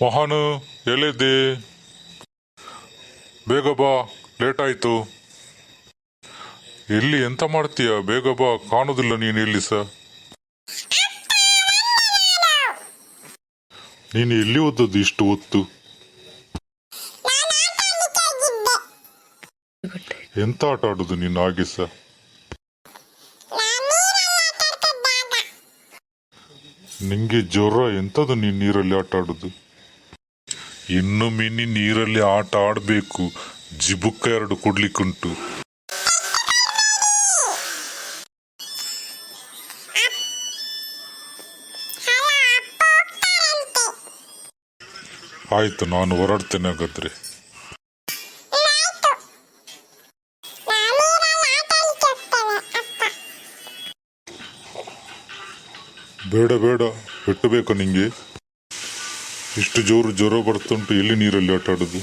ಮಹಾನು ಎಲ್ಲಿದ್ದೆ? ಬೇಗ ಬಾ, ಲೇಟ್ ಆಯ್ತು. ಎಲ್ಲಿ ಎಂತ ಮಾಡ್ತೀಯ? ಬೇಗ ಬಾ, ಕಾಣುದಿಲ್ಲ ನೀನು ಎಲ್ಲಿ ಸಹ. ನೀನು ಎಲ್ಲಿ ಓದದ್ದು ಇಷ್ಟು ಹೊತ್ತು? ಎಂತ ಆಟ ಆಡುದು ನೀನು ಹಾಗೆ ಸಹ? ನಿಂಗೆ ಜ್ವರ ಎಂತದು ನೀನು ನೀರಲ್ಲಿ ಆಟ ಆಡುದು? ಇನ್ನೊಮ್ಮೆ ನೀನು ನೀರಲ್ಲಿ ಆಟ ಆಡಬೇಕು, ಜಿಬುಕ್ಕ 2 ಕೊಡ್ಲಿಕ್ಕುಂಟು. ಆಯ್ತು, ನಾನು ಹೊರಡ್ತೇನೆ ಹಾಗಾದ್ರೆ. ಬೇಡ ಬೇಡ, ಪೆಟ್ಟು ಬೇಕು ನಿಂಗೆ? ಇಷ್ಟು ಜ್ವರ ಬರ್ತುಂಟು, ಎಲ್ಲಿ ನೀರಲ್ಲಿ ಆಟ ಆಡುದು?